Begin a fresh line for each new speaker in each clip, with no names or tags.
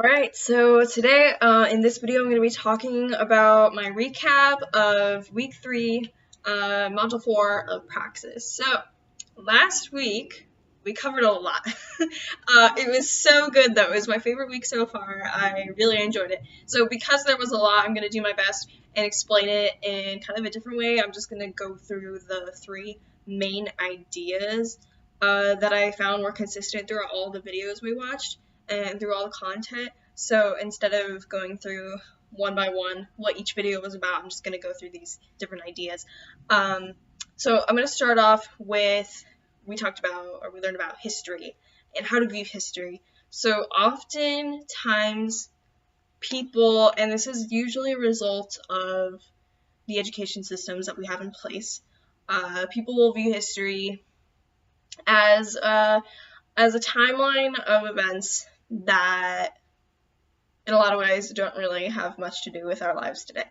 Alright, so today in this video I'm going to be talking about my recap of week 3, module 4 of Praxis. So, last week we covered a lot. It was so good though, it was my favorite week so far. I really enjoyed it. So because there was a lot, I'm going to do my best and explain it in kind of a different way. I'm just going to go through the 3 main ideas that I found were consistent throughout all the videos we watched and through all the content. So instead of going through one by one what each video was about, I'm just going to go through these different ideas. So I'm going to start off with, we learned about history and how to view history. So oftentimes people, and this is usually a result of the education systems that we have in place, people will view history as a timeline of events that in a lot of ways don't really have much to do with our lives today.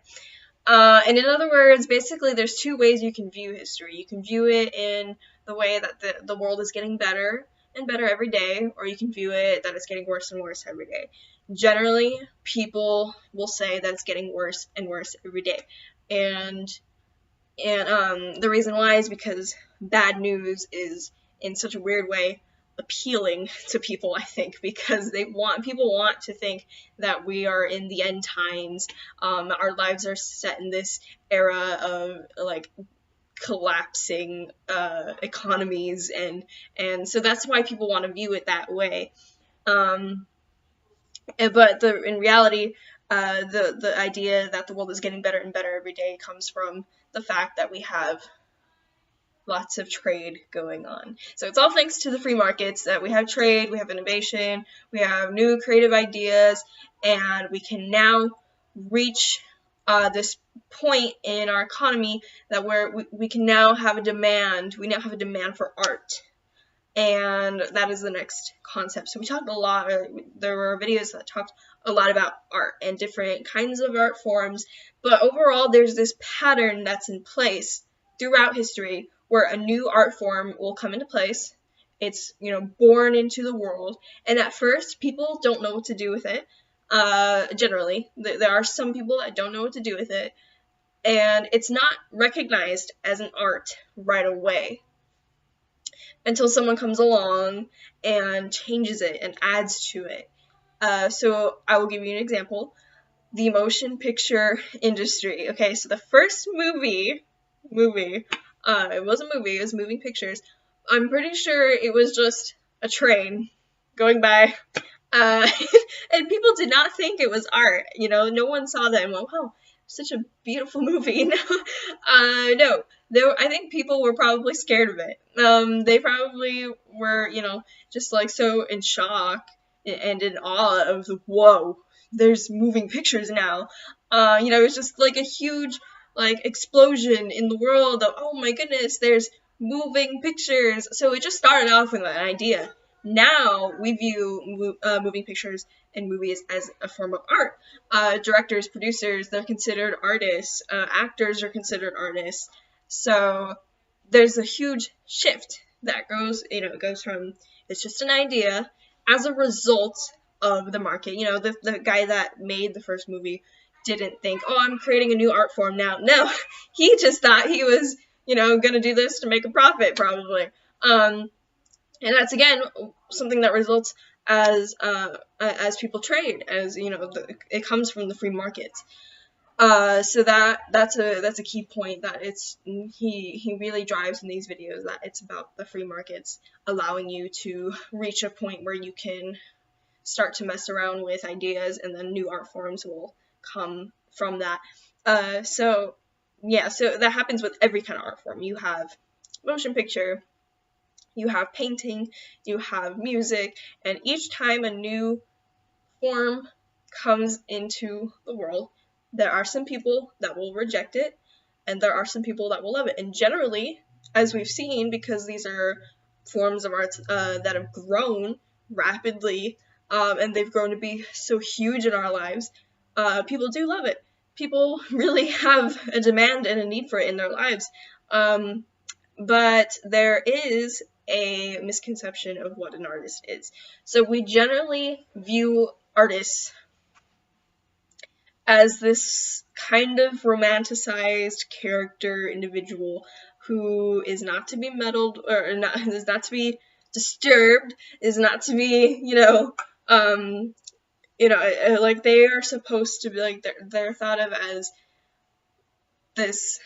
And in other words, basically there's 2 ways you can view history. You can view it in the way that the world is getting better and better every day, or you can view it that it's getting worse and worse every day. Generally, people will say that it's getting worse and worse every day. And the reason why is because bad news is, in such a weird way, appealing to people, I think, because people want to think that we are in the end times. Our lives are set in this era of like collapsing economies, and so that's why people want to view it that way. But in reality, the idea that the world is getting better and better every day comes from the fact that we have lots of trade going on. So it's all thanks to the free markets that we have trade, we have innovation, we have new creative ideas, and we can now reach this point in our economy that where we can now have a demand. We now have a demand for art. And that is the next concept. So we talked a lot, there were videos that talked a lot about art and different kinds of art forms, but overall there's this pattern that's in place throughout history where a new art form will come into place. It's, born into the world, and at first people don't know what to do with it. Generally, there are some people that don't know what to do with it, and it's not recognized as an art right away until someone comes along and changes it and adds to it. So I will give you an example. The motion picture industry. Okay, so the first movie, it wasn't a movie, it was moving pictures. I'm pretty sure it was just a train going by, and people did not think it was art. No one saw that and went, wow, such a beautiful movie. No, I think people were probably scared of it. They probably were, just like so in shock and in awe of the, whoa, there's moving pictures now. It was just like a huge explosion in the world of, oh my goodness, there's moving pictures. So it just started off with an idea. Now we view moving pictures and movies as a form of art. Directors, producers, they're considered artists. Actors are considered artists. So there's a huge shift that goes, it goes from, it's just an idea as a result of the market. The guy that made the first movie didn't think, oh, I'm creating a new art form now. No, he just thought he was, gonna do this to make a profit, probably. And that's, again, something that results as people trade, as, it comes from the free markets. So that's a key point that he really drives in these videos, that it's about the free markets allowing you to reach a point where you can start to mess around with ideas, and then new art forms will come from that. So that happens with every kind of art form. You have motion picture, you have painting, you have music, and each time a new form comes into the world, there are some people that will reject it, and there are some people that will love it. And generally, as we've seen, because these are forms of art that have grown rapidly, and they've grown to be so huge in our lives, people do love it. People really have a demand and a need for it in their lives. But there is a misconception of what an artist is. So we generally view artists as this kind of romanticized character individual who is not to be meddled, or not, is not to be disturbed, is not to be, like they are supposed to be, like, they're thought of as this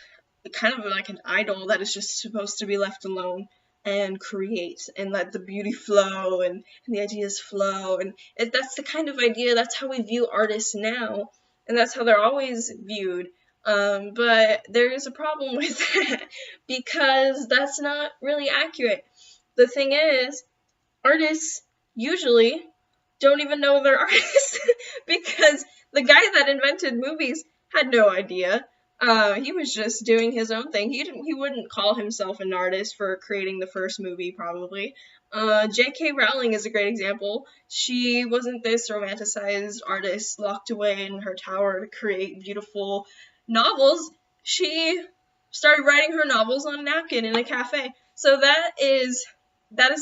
kind of like an idol that is just supposed to be left alone and create and let the beauty flow and the ideas flow. And that's the kind of idea, that's how we view artists now, and that's how they're always viewed. But there is a problem with that because that's not really accurate. The thing is, artists usually don't even know they're artists because the guy that invented movies had no idea. He was just doing his own thing. He wouldn't call himself an artist for creating the first movie, probably. J.K. Rowling is a great example. She wasn't this romanticized artist locked away in her tower to create beautiful novels. She started writing her novels on a napkin in a cafe. So that is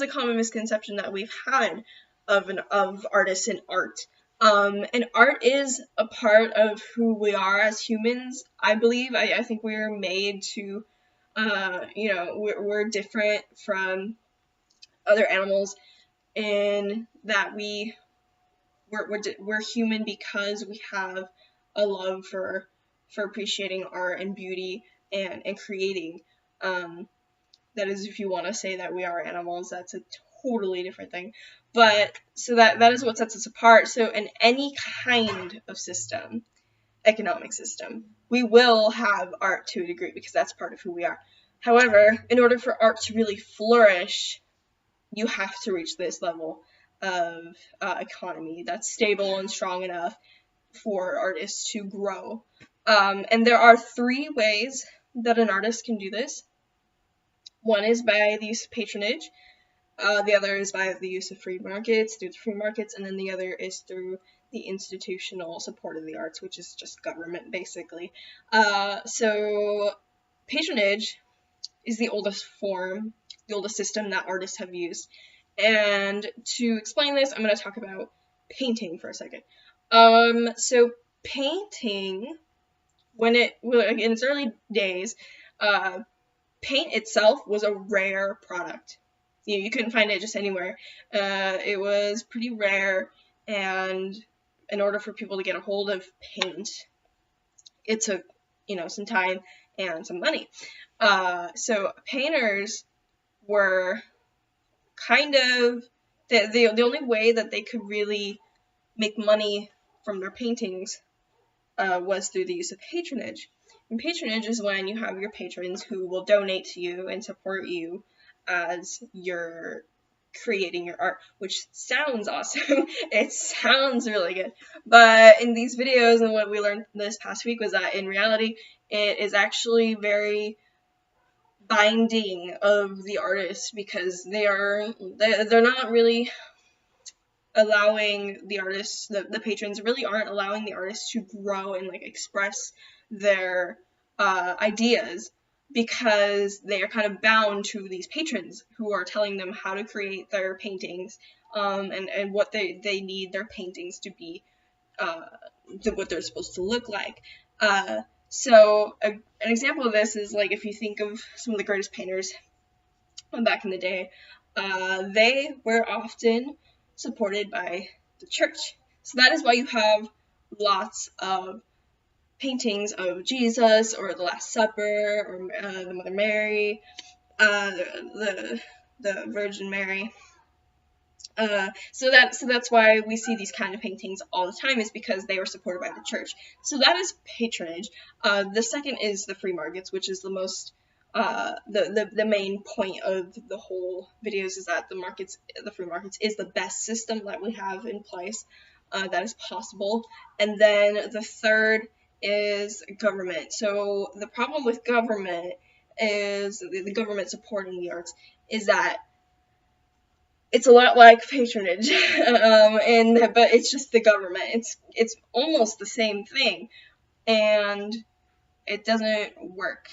a common misconception that we've had of artists and art. And art is a part of who we are as humans, I believe. I think we're made to, we're different from other animals in that we're human because we have a love for appreciating art and beauty and creating. That is, if you want to say that we are animals, that's a totally different thing. But so that is what sets us apart. So in any kind of system, economic system, we will have art to a degree because that's part of who we are. However, in order for art to really flourish, you have to reach this level of economy that's stable and strong enough for artists to grow. And there are 3 ways that an artist can do this. One is by the use of patronage, the other is by the use of free markets, and then the other is through the institutional support of the arts, which is just government, basically. So patronage is the oldest system that artists have used. And to explain this, I'm going to talk about painting for a second. So painting, in its early days, paint itself was a rare product. You couldn't find it just anywhere. It was pretty rare, and in order for people to get a hold of paint, it took, some time and some money. So painters were kind of the only way that they could really make money from their paintings was through the use of patronage. And patronage is when you have your patrons who will donate to you and support you as you're creating your art, which sounds awesome. It sounds really good. But in these videos, and what we learned this past week was that in reality, it is actually very binding of the artist because they're not really allowing the artists, the patrons really aren't allowing the artists to grow and express their ideas because they are kind of bound to these patrons who are telling them how to create their paintings and what they need their paintings to be, what they're supposed to look like. So an example of this is if you think of some of the greatest painters back in the day, they were often supported by the church. So that is why you have lots of paintings of Jesus or the Last Supper or the Mother Mary, the Virgin Mary. So that's why we see these kind of paintings all the time, is because they were supported by the church. So that is patronage. The second is the free markets, which is the most the main point of the whole videos, is that the free markets is the best system that we have in place that is possible. And then the third is government. So the problem with government is the government supporting the arts is that it's a lot like patronage, but it's just the government. It's almost the same thing, and it doesn't work.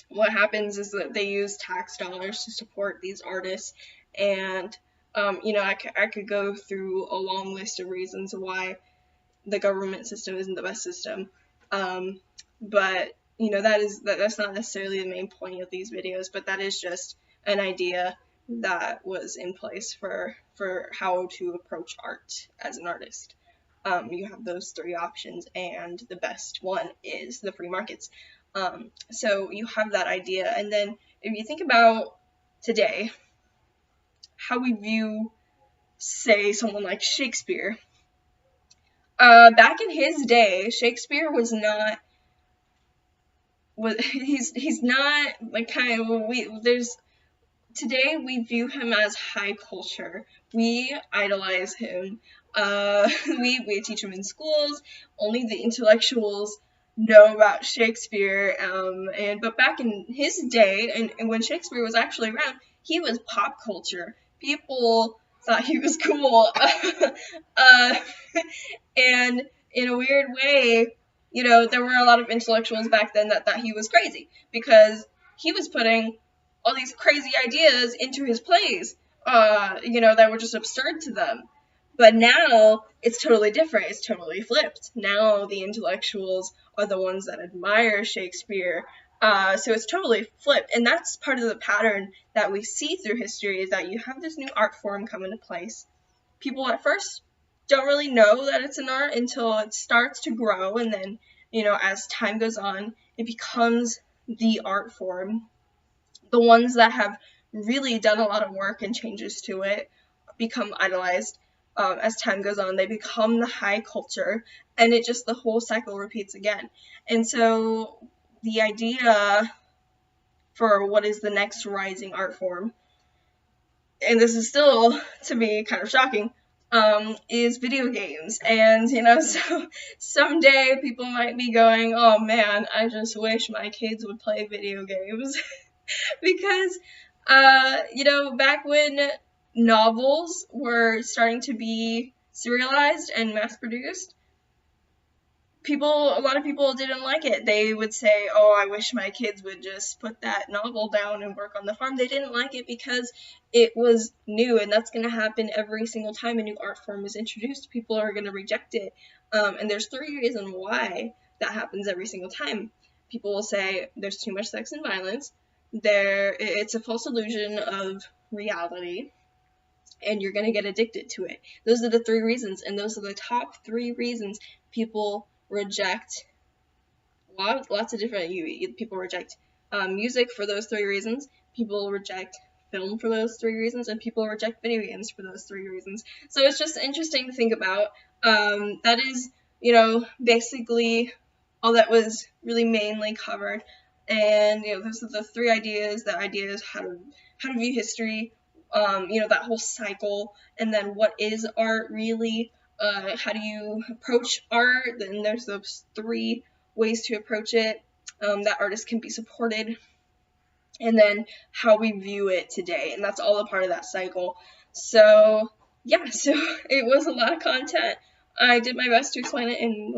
What happens is that they use tax dollars to support these artists, and I could go through a long list of reasons why the government system isn't the best system. But that's not necessarily the main point of these videos, but that is just an idea that was in place for how to approach art as an artist. You have those three options, and the best one is the free markets. So you have that idea, and then if you think about today, how we view, say, someone like Shakespeare. Back in his day, Shakespeare was not. He's not like kind of today we view him as high culture. We idolize him. We teach him in schools. Only the intellectuals know about Shakespeare. But back in his day, and when Shakespeare was actually around, he was pop culture. People thought he was cool. And in a weird way, there were a lot of intellectuals back then that thought he was crazy because he was putting all these crazy ideas into his plays, that were just absurd to them. But now it's totally different. It's totally flipped. Now the intellectuals are the ones that admire Shakespeare. So it's totally flipped. And that's part of the pattern that we see through history, is that you have this new art form come into place. People at first don't really know that it's an art until it starts to grow, and then, as time goes on, it becomes the art form. The ones that have really done a lot of work and changes to it become idolized. As time goes on, they become the high culture, and the whole cycle repeats again. And so the idea for what is the next rising art form, and this is still, to me, kind of shocking, is video games. And, so someday people might be going, oh man, I just wish my kids would play video games. Because, back when novels were starting to be serialized and mass-produced, a lot of people didn't like it. They would say, oh, I wish my kids would just put that novel down and work on the farm. They didn't like it because it was new, and that's going to happen every single time a new art form is introduced. People are going to reject it. And there's 3 reasons why that happens every single time. People will say there's too much sex and violence. It's a false illusion of reality, and you're going to get addicted to it. Those are the 3 reasons, and those are the top 3 reasons people reject lots of different. People reject music for those 3 reasons. People reject film for those 3 reasons, and people reject video games for those 3 reasons. So it's just interesting to think about. That is, basically all that was really mainly covered. And those are the 3 ideas. The ideas how to view history, that whole cycle, and then what is art really. How do you approach art? Then there's those 3 ways to approach it, that artists can be supported, and then how we view it today, and that's all a part of that cycle. So yeah, so it was a lot of content. I did my best to explain it in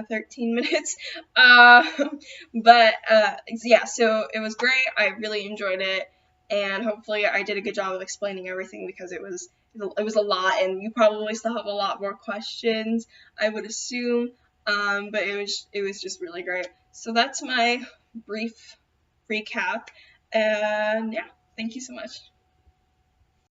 13 minutes, but yeah, so it was great. I really enjoyed it, and hopefully I did a good job of explaining everything, because it was a lot, and you probably still have a lot more questions, I would assume, but it was just really great. So that's my brief recap, and yeah, thank you so much.